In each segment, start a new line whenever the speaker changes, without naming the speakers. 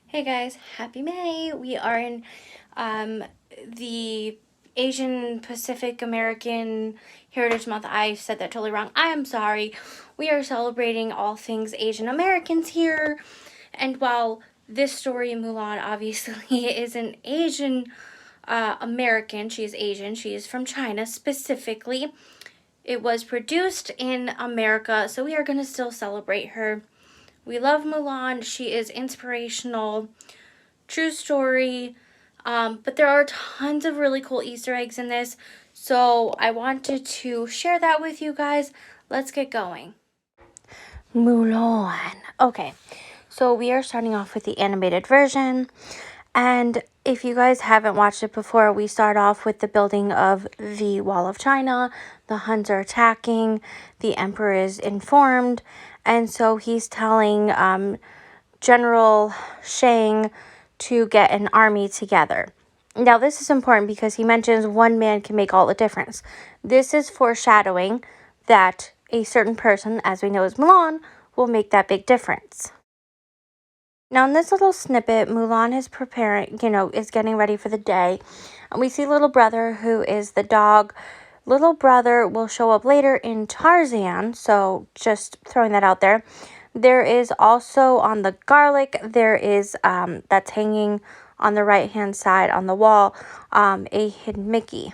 Hey guys, happy May! We are in the Asian Pacific American Heritage Month. I said that totally wrong. I am sorry. We are celebrating all things Asian Americans here. And while this story, Mulan, obviously is an Asian American, she is Asian, she is from China specifically. It was produced in America, so we are going to still celebrate her. We love Mulan. She is inspirational. True story. But there are tons of really cool Easter eggs in this. So I wanted to share that with you guys. Let's get going. Mulan. Okay. So we are starting off with the animated version. And if you guys haven't watched it before, we start off with the building of the Wall of China. The Huns are attacking. The Emperor is informed. And so he's telling General Shang to get an army together. Now, this is important because he mentions one man can make all the difference. This is foreshadowing that a certain person, as we know as Mulan, will make that big difference. Now, in this little snippet, Mulan is preparing, is getting ready for the day. And we see little brother, who is the dog. Little brother will show up later in Tarzan, so just throwing that out there. There is also on the garlic, there is, that's hanging on the right-hand side on the wall, a hidden Mickey.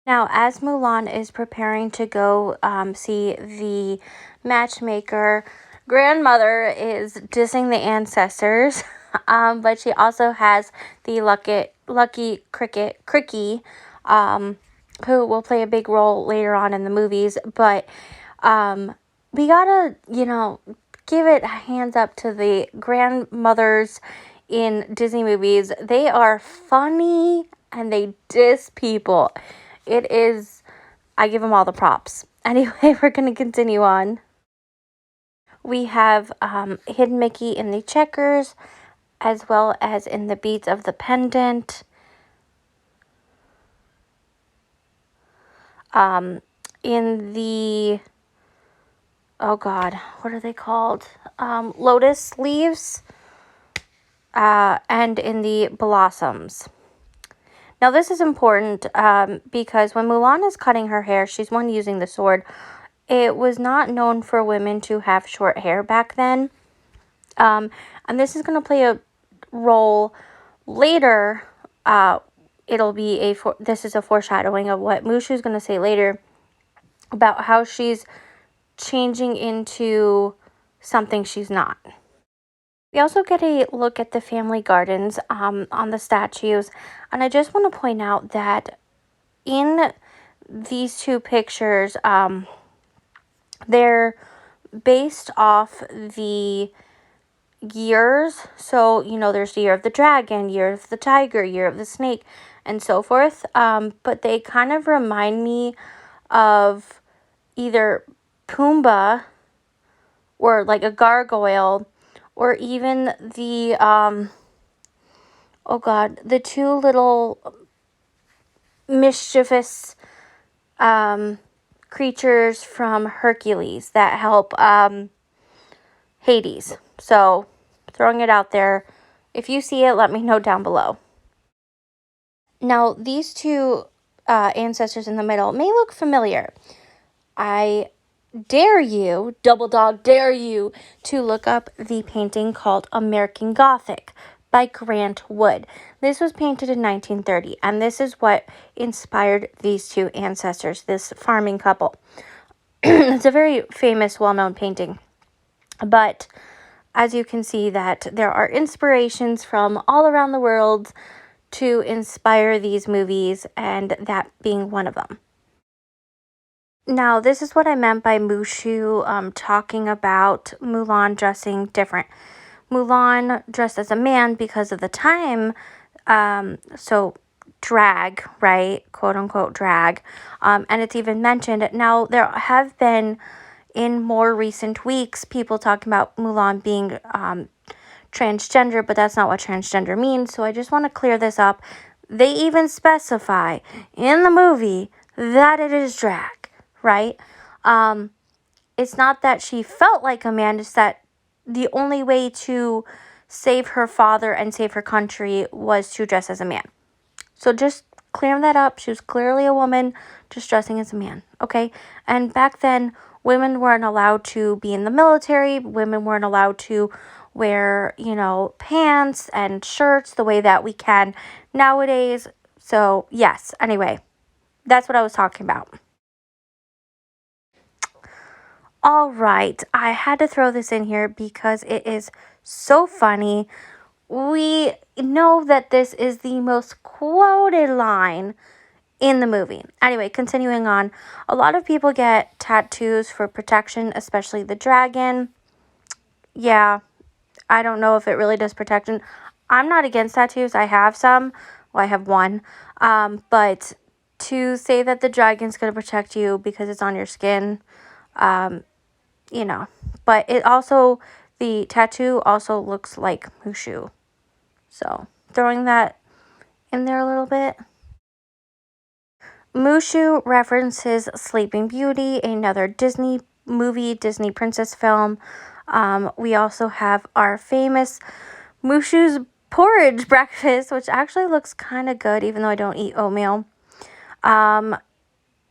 Now, as Mulan is preparing to go see the matchmaker, grandmother is dissing the ancestors, but she also has the lucky Cricky, who will play a big role later on in the movies. But we gotta, give it hands up to the grandmothers in Disney movies. They are funny and they diss people. It is, I give them all the props. Anyway, we're going to continue on. We have Hidden Mickey in the checkers, as well as in the beads of the pendant. In the, oh God, what are they called? Lotus leaves, and in the blossoms. Now, this is important because when Mulan is cutting her hair, she's one using the sword. It was not known for women to have short hair back then. And this is going to play a role later. This is a foreshadowing of what Mushu's going to say later about how she's changing into something she's not. We also get a look at the family gardens on the statues. And I just want to point out that in these two pictures, they're based off the years. So, there's the year of the dragon, year of the tiger, year of the snake, and so forth. But they kind of remind me of either Pumbaa or like a gargoyle, or even the, the two little mischievous creatures from Hercules that help Hades. So, throwing it out there. If you see it, let me know down below. Now, these two ancestors in the middle may look familiar. I dare you, double dog dare you, to look up the painting called American Gothic by Grant Wood. This was painted in 1930, and this is what inspired these two ancestors, this farming couple. It's a very famous, well-known painting. But as you can see, that there are inspirations from all around the world to inspire these movies, and that being one of them. Now, this is what I meant by Mushu talking about Mulan dressing different. Mulan dressed as a man because of the time, so drag, right? Quote unquote drag. And it's even mentioned. Now, there have been, in more recent weeks, people talking about Mulan being transgender, but that's not what transgender means. So I just want to clear this up. They even specify in the movie that it is drag. Right? It's not that she felt like a man, it's that the only way to save her father and save her country was to dress as a man. So just clearing that up. She was clearly a woman just dressing as a man, okay? And back then, women weren't allowed to be in the military. Women weren't allowed to wear, pants and shirts the way that we can nowadays. So, yes, anyway, that's what I was talking about. All right, I had to throw this in here because it is so funny. We know that this is the most quoted line in the movie. Anyway, continuing on, a lot of people get tattoos for protection, especially the dragon. Yeah, I don't know if it really does protection. I'm not against tattoos. I have some. Well, I have one. But to say that the dragon's going to protect you because it's on your skin, But it also, the tattoo also looks like Mushu. So, throwing that in there a little bit. Mushu references Sleeping Beauty, another Disney movie, Disney princess film. We also have our famous Mushu's porridge breakfast, which actually looks kind of good, even though I don't eat oatmeal. Now,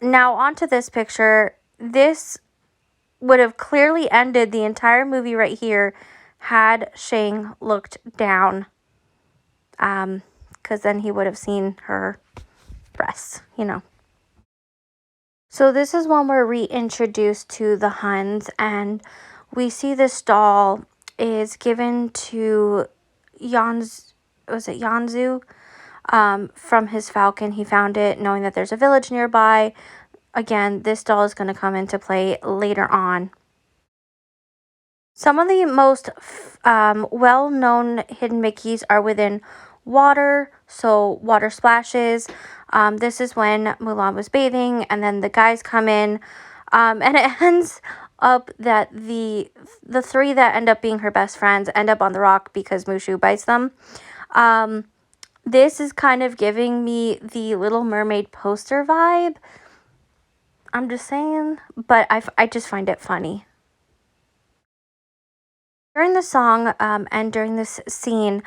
onto this picture. This would have clearly ended the entire movie right here had Shang looked down. Because then he would have seen her breasts, So this is when we're reintroduced to the Huns, and we see this doll is given to Yanzu? From his falcon. He found it knowing that there's a village nearby. Again, this doll is going to come into play later on. Some of the most well-known hidden Mickeys are within water, so water splashes. This is when Mulan was bathing, and then the guys come in, and it ends up that the three that end up being her best friends end up on the rock because Mushu bites them. This is kind of giving me the Little Mermaid poster vibe. I'm just saying, but I just find it funny. During the song and during this scene,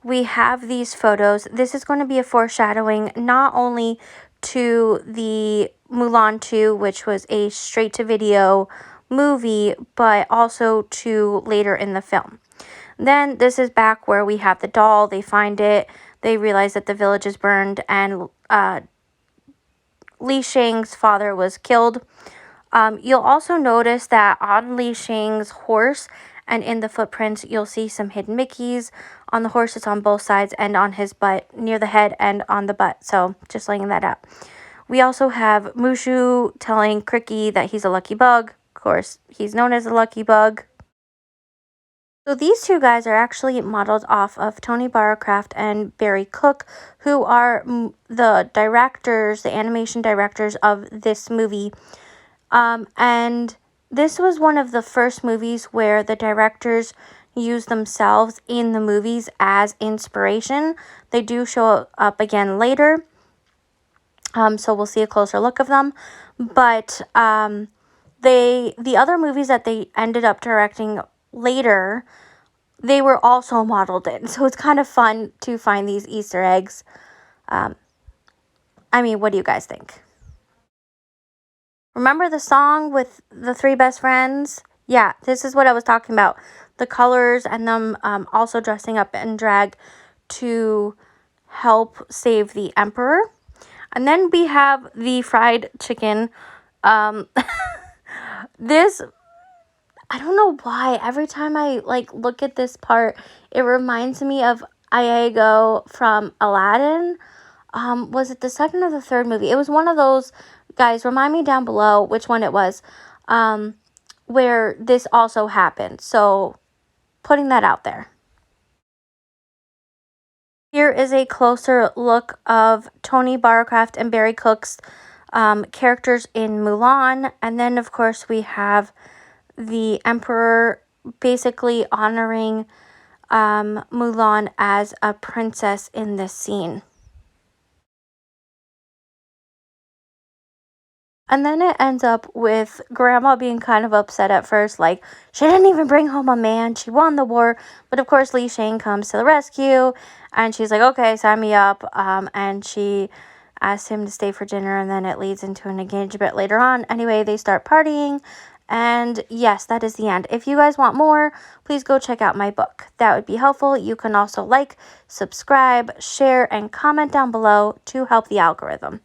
we have these photos. This is going to be a foreshadowing not only to the Mulan 2, which was a straight-to-video movie, but also to later in the film. Then this is back where we have the doll. They find it. They realize that the village is burned and Li Shang's father was killed. You'll also notice that on Li Shang's horse and in the footprints, you'll see some hidden Mickeys. On the horse, it's on both sides and on his butt, near the head and on the butt. So just laying that out. We also have Mushu telling Cricky that he's a lucky bug. Of course, he's known as a lucky bug. So these two guys are actually modeled off of Tony Barrowcraft and Barry Cook, who are the directors, the animation directors of this movie. And this was one of the first movies where the directors use themselves in the movies as inspiration. They do show up again later, so we'll see a closer look of them. But the other movies that they ended up directing later, they were also modeled in. So it's kind of fun to find these Easter eggs. What do you guys think? Remember the song with the three best friends? Yeah, this is what I was talking about. The colors and them also dressing up in drag to help save the emperor. And then we have the fried chicken. This, I don't know why. Every time I look at this part, it reminds me of Iago from Aladdin. Was it the second or the third movie? It was one of those. Guys, remind me down below which one it was, where this also happened. So, putting that out there. Here is a closer look of Tony Barrowcraft and Barry Cook's characters in Mulan. And then, of course, we have the Emperor basically honoring Mulan as a princess in this scene. And then it ends up with Grandma being kind of upset at first, like, she didn't even bring home a man, she won the war. But of course, Li Shang comes to the rescue, and she's like, okay, sign me up. And she asks him to stay for dinner, and then it leads into an engagement later on. Anyway, they start partying, and yes, that is the end. If you guys want more, please go check out my book. That would be helpful. You can also like, subscribe, share, and comment down below to help the algorithm.